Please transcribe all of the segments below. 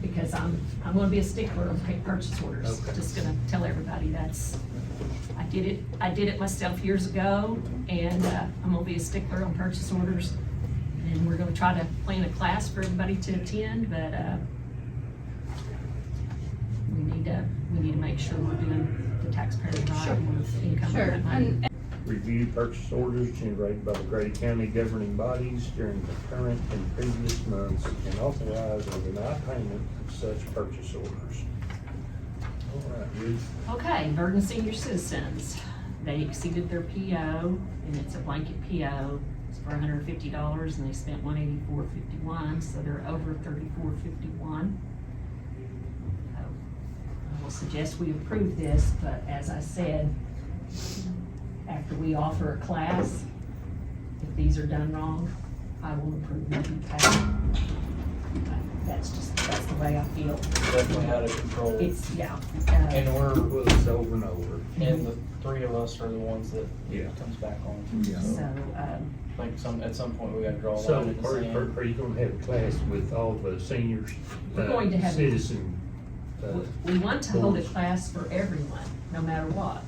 because I'm gonna be a stickler on purchase orders. Okay. Just gonna tell everybody I did it myself years ago, and I'm gonna be a stickler on purchase orders. And we're gonna try to plan a class for everybody to attend, but we need to make sure we're doing the taxpayers right Sure. with income. Sure, and money. and Review purchase orders generated by the Grady County governing bodies during the current and previous months and authorize or deny payment of such purchase orders. All right, Ruth. Okay, Verdon Senior Citizens, they exceeded their PO, and it's a blanket PO. It's for $150, and they spent $184.51, so they're over $34.51. I will suggest we approve this, but as I said, after we offer a class, if these are done wrong, I will approve them to be paid. That's the way I feel. Definitely out of control. It's, yeah. And Well, it's over and over. and the three of us are the ones that Yeah. it comes back on. Yeah. So, At some point, we gotta draw a So line in the sand. are you gonna have a class with all the seniors? We're going to have- Citizen. we want to hold a boards? class for everyone, no matter what.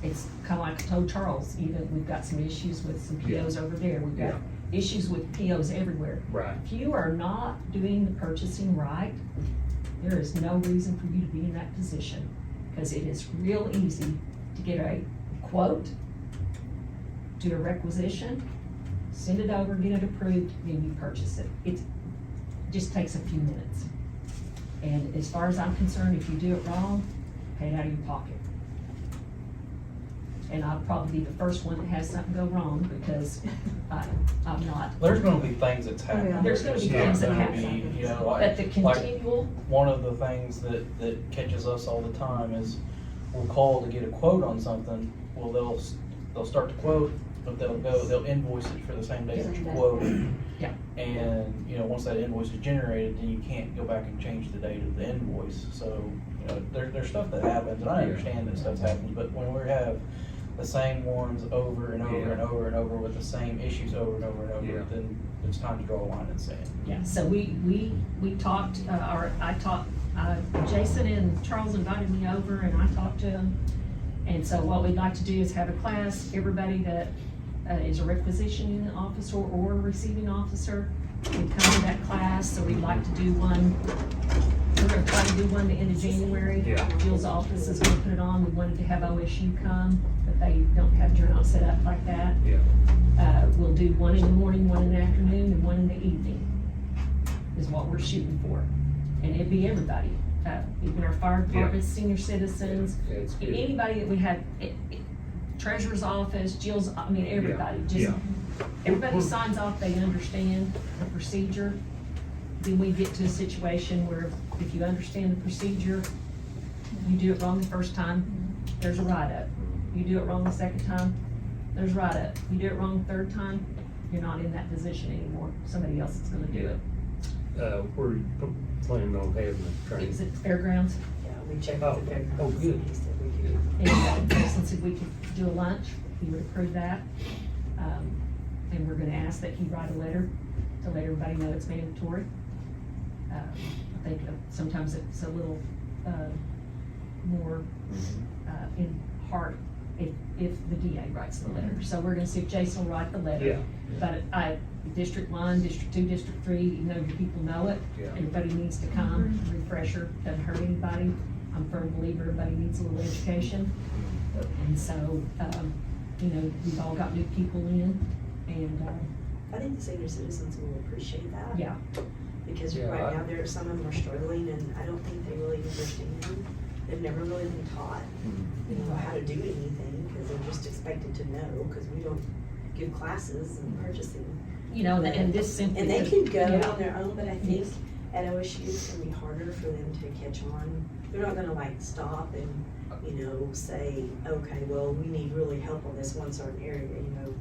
It's kind of like I told Charles, even, we've got some issues with some POs over there, we've got issues with POs everywhere. Right. If you are not doing the purchasing right, there is no reason for you to be in that position, because it is real easy to get a quote, do a requisition, send it over, get it approved, then you purchase it. It just takes a few minutes. And as far as I'm concerned, if you do it wrong, pay it out of your pocket. And I'll probably be the first one that has something go wrong, because I'm not. There's gonna be things that's happening. There's gonna be It's not things that gonna happen. be, you know, But the like continual, one of the things that catches us all the time is we'll call to get a quote on something. Well, they'll start to quote, but they'll invoice it for the same day that you quoted. Yeah. And, you know, once that invoice is generated, then you can't go back and change the date of the invoice. So, you know, there's stuff that happens, and I understand that stuff happens, but when we have the same ones over and over and over and over with the same issues over and over and over, then it's time to draw a line and say it. yeah, so we talked, or I talked, Jason and Charles invited me over, and I talked to them. And so what we'd like to do is have a class, everybody that is a requisitioning officer or a receiving officer can come to that class. So we'd like to do one, we're gonna try to do one the end of January. Yeah. Jill's office is gonna put it on. We wanted to have OSU come, but they don't have, you're not set up like that. Yeah. We'll do one in the morning, one in the afternoon, and one in the evening, is what we're shooting for. And it'd be everybody, even our fire department, senior citizens, Yeah, it's good. anybody that we have, treasurer's office, Jill's, I mean, everybody, just, Yeah. everybody signs off, they understand the procedure. Then we get to a situation where if you understand the procedure, you do it wrong the first time, there's a write-up. You do it wrong the second time, there's a write-up. You do it wrong the third time, you're not in that position anymore. Somebody else is gonna do it. Where you planning on having the training? Is it fairgrounds? Yeah, we checked Oh, with the fairgrounds. oh, good. He said we could. And Jason said we could do a lunch, he would approve that. And we're gonna ask that he write a letter to let everybody know it's mandatory. I think sometimes it's a little, more, in heart if the DA writes the letter. So we're gonna see if Jason will write the letter. Yeah. But District 1, District 2, District 3, you know, your people know it. Yeah. Everybody needs to come, refresher, doesn't hurt anybody. I'm a firm believer everybody needs a little education. And so, you know, we've all got new people in, and, I think the senior citizens will appreciate that. yeah. Because Yeah, right now, some of them are struggling, and I don't think they really understand. They've never really been taught, you know, how to do anything, because they're just expected to know, because we don't give classes in purchasing. You know, and this simply. And they can go Yeah. on their own, but I think Yes. at OSU, it's gonna be harder for them to catch on. They're not gonna like stop and, you know, say, okay, well, we need really help on this one certain area, you know.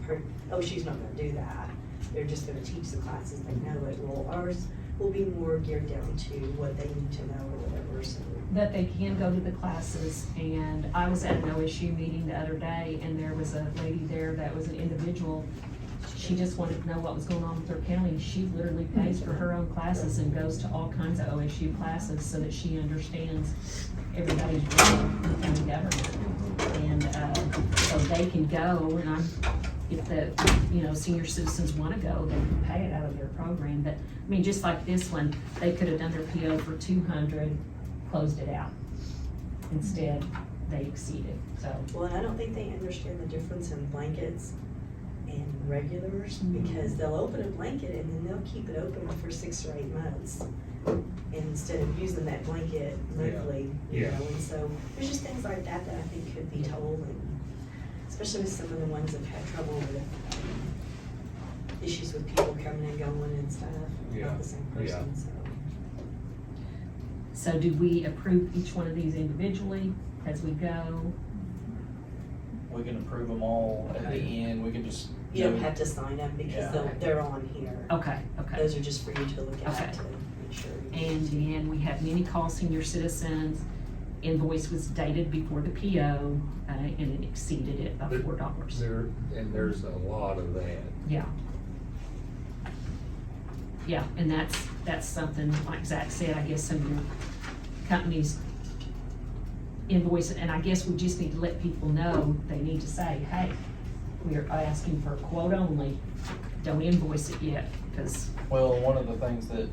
OSU's not gonna do that. They're just gonna teach the classes, they know it. Well, ours will be more geared down to what they need to know or whatever, so. That they can go to the classes, and I was at an OSU meeting the other day, and there was a lady there that was an individual. she just wanted to know what was going on with her county. She literally pays for her own classes and goes to all kinds of OSU classes so that she understands everybody's role in the county government. And, so they can go, and if the, senior citizens wanna go, they can pay it out of their program. But, I mean, just like this one, they could have done their PO for 200, closed it out. Instead, they exceeded, so. Well, and I don't think they understand the difference in blankets and regulars, Mhm. because they'll open a blanket and then they'll keep it open for 6 or 8 months. And instead of using that blanket monthly, Yeah. and so there's just things like that that I think could be told, and especially with some of the ones that have trouble with issues with people coming and going and stuff, Yeah. not the same person, so. So did we approve each one of these individually as we go? We can approve them all at the end, we can just. You don't have to sign them because Yeah. they're on here. Okay, okay. Those are just for you to look Okay. at to make sure. And then we have many call senior citizens. Invoice was dated before the PO, and it exceeded it by $4. There's a lot of that. Yeah. Yeah, and that's something, like Zach said, I guess some of your companies invoice it, and I guess we just need to let people know, they need to say, hey, we are asking for a quote only, don't invoice it yet, because, Well, one of the things that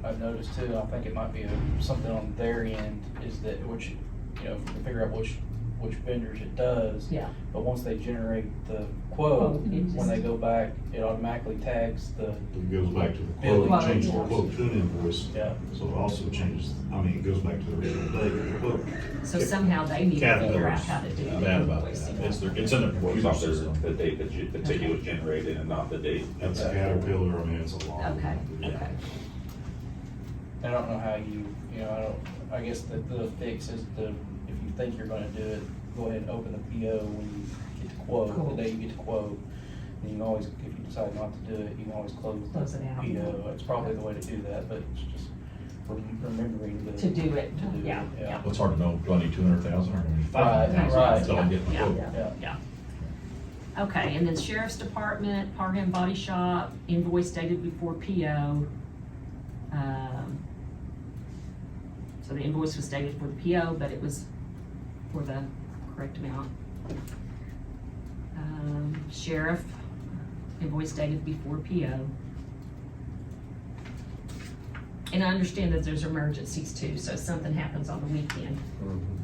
I've noticed too, I think it might be something on their end, is that, which, to figure out which vendors it does. yeah. But once they generate the quote, Quote, it when they just- go back, it automatically tags the, It goes back to the Billing. quote, change the Yeah. quote to an invoice. yeah. So it also changes, it goes back to the original date of the quote. So somehow they need to figure out how to do the Bad about that. invoicing. It's in the Well, computer it's off system. the date that the ticket was generated and not the date. It's Caterpillar, it's a long. Okay, okay. I don't know how I guess the fix is if you think you're gonna do it, go ahead and open the PO when you get the quote, Cool. the day you get the quote. And you can always, if you decide not to do it, you can always close Close it the out. PO. It's probably the way to do that, but it's just remembering To do it, To do it, yeah, yeah. yeah. Well, it's hard to know, do I need 200,000 or do I need Right, 500,000? right. Until I get the Yeah, quote. yeah, yeah. Okay, and then Sheriff's Department, Parham Body Shop, invoice dated before PO. So the invoice was dated for the PO, but it was for the correct amount. Sheriff, invoice dated before PO. And I understand that there's emergencies too, so if something happens on the weekend.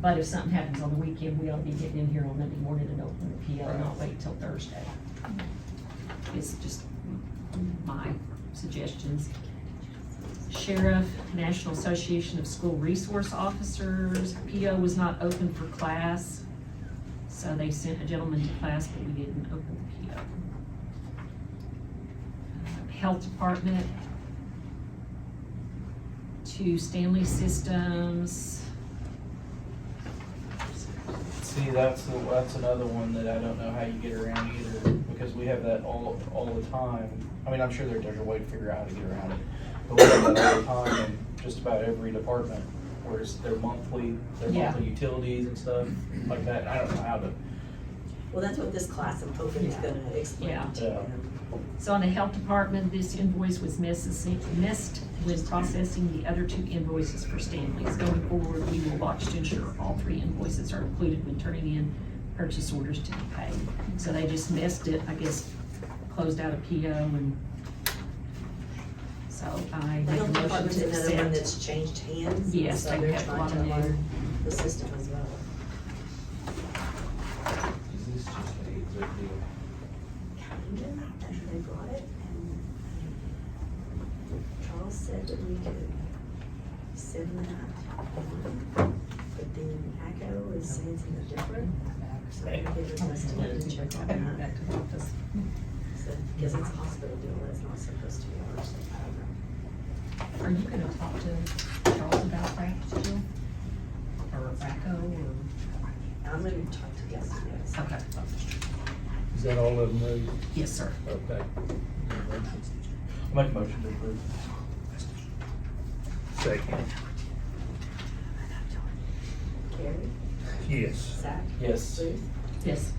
But if something happens on the weekend, we ought to be getting in here on Monday morning and opening the PO, not wait till Thursday. It's just my suggestions. Sheriff, National Association of School Resource Officers, PO was not open for class, so they sent a gentleman to class, but we didn't open the PO. Health Department, to Stanley Systems. See, that's another one that I don't know how you get around either, because we have that all the time. I mean, I'm sure there's a way to figure out how to get around it, but we have that all the time in just about every department, where it's their monthly Yeah. utilities and stuff like that. I don't know how to. Well, that's what this class I'm hoping is Yeah. gonna explain Yeah. to Yeah. them. So on the Health Department, this invoice was missed when processing the other 2 invoices for Stanley's. Going forward, we will watch to ensure all 3 invoices are included when turning in purchase orders to be paid. So they just missed it, I guess, closed out a PO, and so I The make a health motion department's to another one accept. that's changed hands. Yes, so they they're have a trying lot to of new- learn the system as well. Is this just a executive? Kind of, after they brought it, and Charles said that we could send that on, but then ACO is saying something different. So I think it was to check on that. So, because it's a hospital deal, that's not supposed to be ours. Are you gonna talk to Charles about that, Jill? Or ACO, or? I'm gonna talk to Jesse, yes. Okay. Is that all of them, Ruth? Yes, sir. Okay. I'll make a motion to approve. Second. Carrie, Yes. Zach, Yes. Ruth, Yes.